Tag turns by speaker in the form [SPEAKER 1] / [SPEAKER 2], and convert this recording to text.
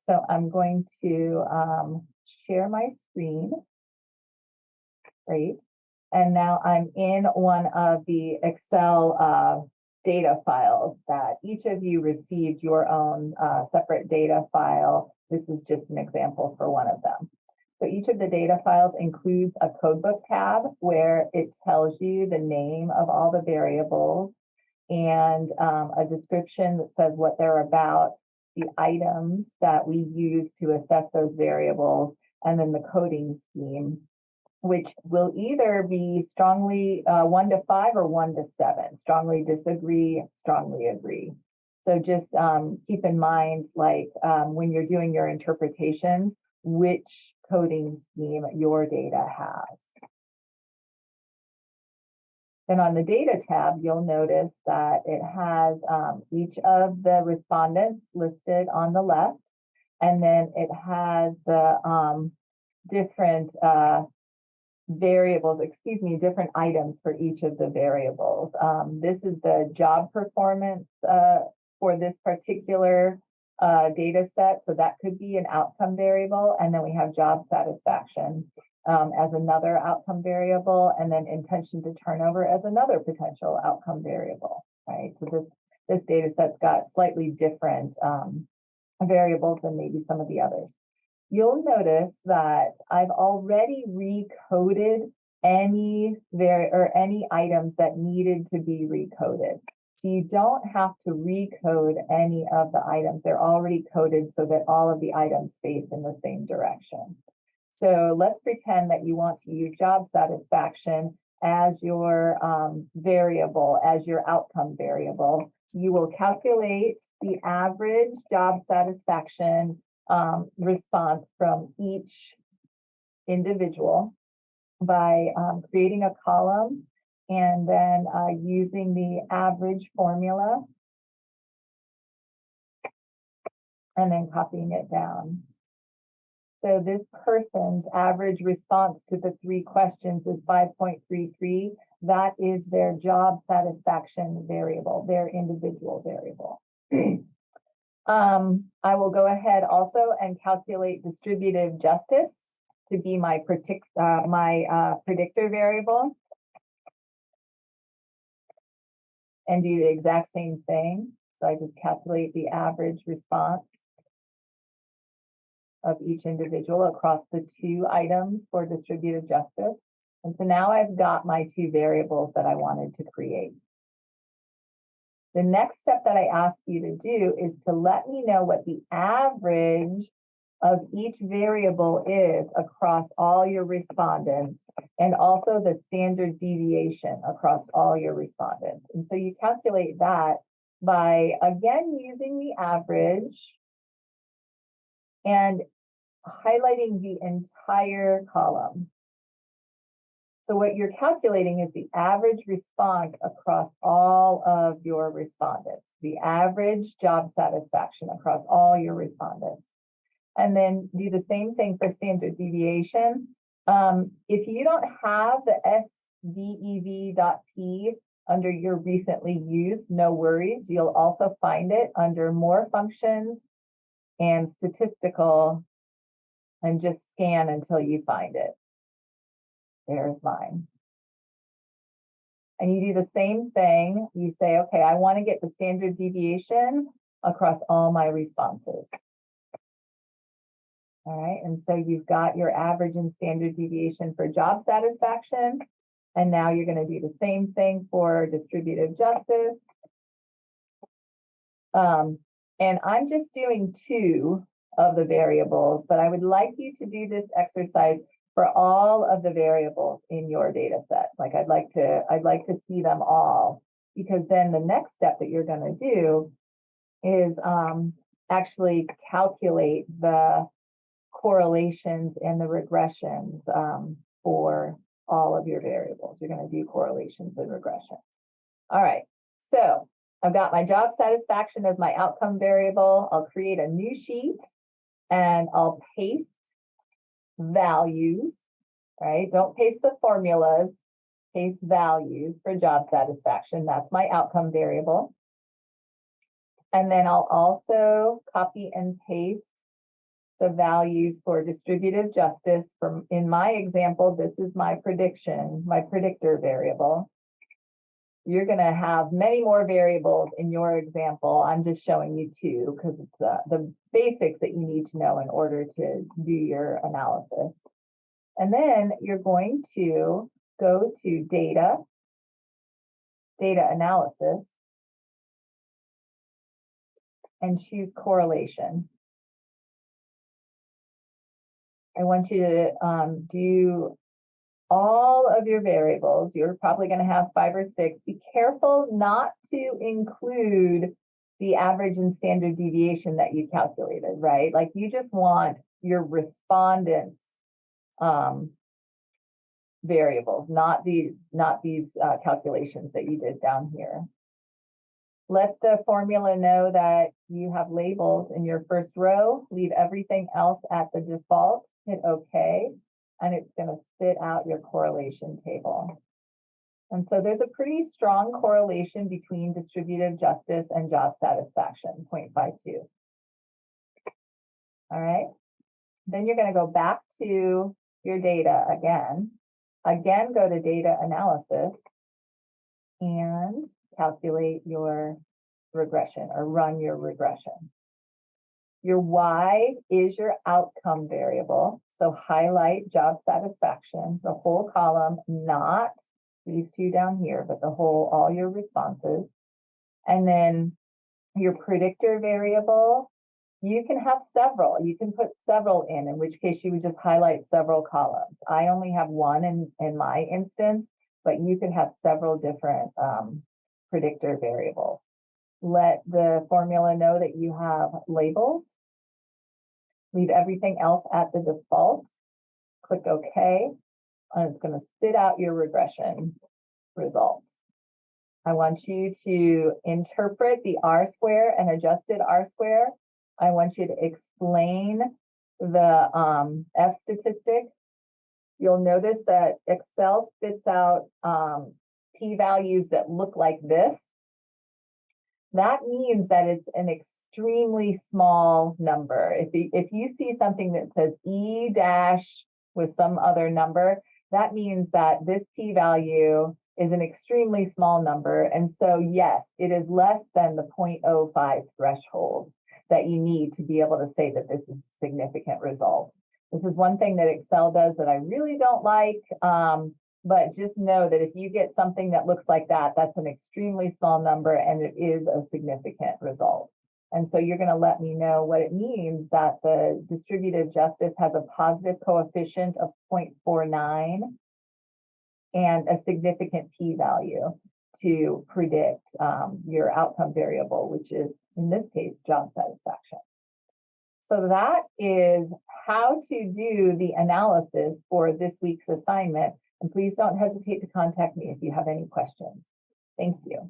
[SPEAKER 1] So I'm going to share my screen. Great. And now I'm in one of the Excel data files that each of you received your own separate data file. This is just an example for one of them. So each of the data files includes a codebook tab where it tells you the name of all the variables and a description that says what they're about, the items that we use to assess those variables, and then the coding scheme, which will either be strongly 1 to 5 or 1 to 7, strongly disagree, strongly agree. So just keep in mind, like when you're doing your interpretations, which coding scheme your data has. Then on the data tab, you'll notice that it has each of the respondents listed on the left, and then it has the different variables, different items for each of the variables. This is the job performance for this particular data set, so that could be an outcome variable, and then we have job satisfaction as another outcome variable, and then intention to turnover as another potential outcome variable, right? So this data set's got slightly different variables than maybe some of the others. You'll notice that I've already recoded any items that needed to be recoded. So you don't have to recode any of the items. They're already coded so that all of the items face in the same direction. So let's pretend that you want to use job satisfaction as your variable, as your outcome variable. You will calculate the average job satisfaction response from each individual by creating a column and then using the average formula and then copying it down. So this person's average response to the 3 questions is 5.33. That is their job satisfaction variable, their individual variable. I will go ahead also and calculate distributive justice to be my predictor variable, and do the exact same thing. So I just calculate the average response of each individual across the 2 items for distributive justice. And so now I've got my 2 variables that I wanted to create. The next step that I ask you to do is to let me know what the average of each variable is across all your respondents, and also the standard deviation across all your respondents. And so you calculate that by, again, using the average and highlighting the entire column. So what you're calculating is the average response across all of your respondents, the average job satisfaction across all your respondents. And then do the same thing for standard deviation. If you don't have the SDEV.P under your recently used, no worries. You'll also find it under more functions and statistical, and just scan until you find it. There's mine. And you do the same thing. You say, okay, I want to get the standard deviation across all my responses. All right, and so you've got your average and standard deviation for job satisfaction. And now you're going to do the same thing for distributive justice. And I'm just doing 2 of the variables, but I would like you to do this exercise for all of the variables in your data set. Like I'd like to see them all, because then the next step that you're going to do is actually calculate the correlations and the regressions for all of your variables. You're going to do correlations and regressions. All right, so I've got my job satisfaction as my outcome variable. I'll create a new sheet and I'll paste values, right? Don't paste the formulas, paste values for job satisfaction. That's my outcome variable. And then I'll also copy and paste the values for distributive justice. In my example, this is my prediction, my predictor variable. You're going to have many more variables in your example. I'm just showing you two because it's the basics that you need to know in order to do your analysis. And then you're going to go to data analysis, and choose correlation. I want you to do all of your variables. You're probably going to have 5 or 6. Be careful not to include the average and standard deviation that you calculated, right? Like you just want your respondents variables, not these calculations that you did down here. Let the formula know that you have labels in your first row. Leave everything else at the default. Hit OK, and it's going to spit out your correlation table. And so there's a pretty strong correlation between distributive justice and job satisfaction, 0.52. All right. Then you're going to go back to your data again. Again, go to data analysis and calculate your regression or run your regression. Your Y is your outcome variable. So highlight job satisfaction, the whole column, not these two down here, but the whole, all your responses. And then your predictor variable, you can have several. You can put several in which case you would just highlight several columns. I only have one in my instance, but you can have several different predictor variables. Let the formula know that you have labels. Leave everything else at the default. Click OK, and it's going to spit out your regression results. I want you to interpret the R-square and adjusted R-square. I want you to explain the F statistic. You'll notice that Excel spits out p-values that look like this. That means that it's an extremely small number. If you see something that says E dash with some other number, that means that this p-value is an extremely small number. And so, yes, it is less than the 0.05 threshold that you need to be able to say that this is a significant result. This is one thing that Excel does that I really don't like. But just know that if you get something that looks like that, that's an extremely small number and it is a significant result. And so you're going to let me know what it means that the distributive justice has a positive coefficient of 0.49 and a significant p-value to predict your outcome variable, which is, in this case, job satisfaction. So that is how to do the analysis for this week's assignment. And please don't hesitate to contact me if you have any questions. Thank you.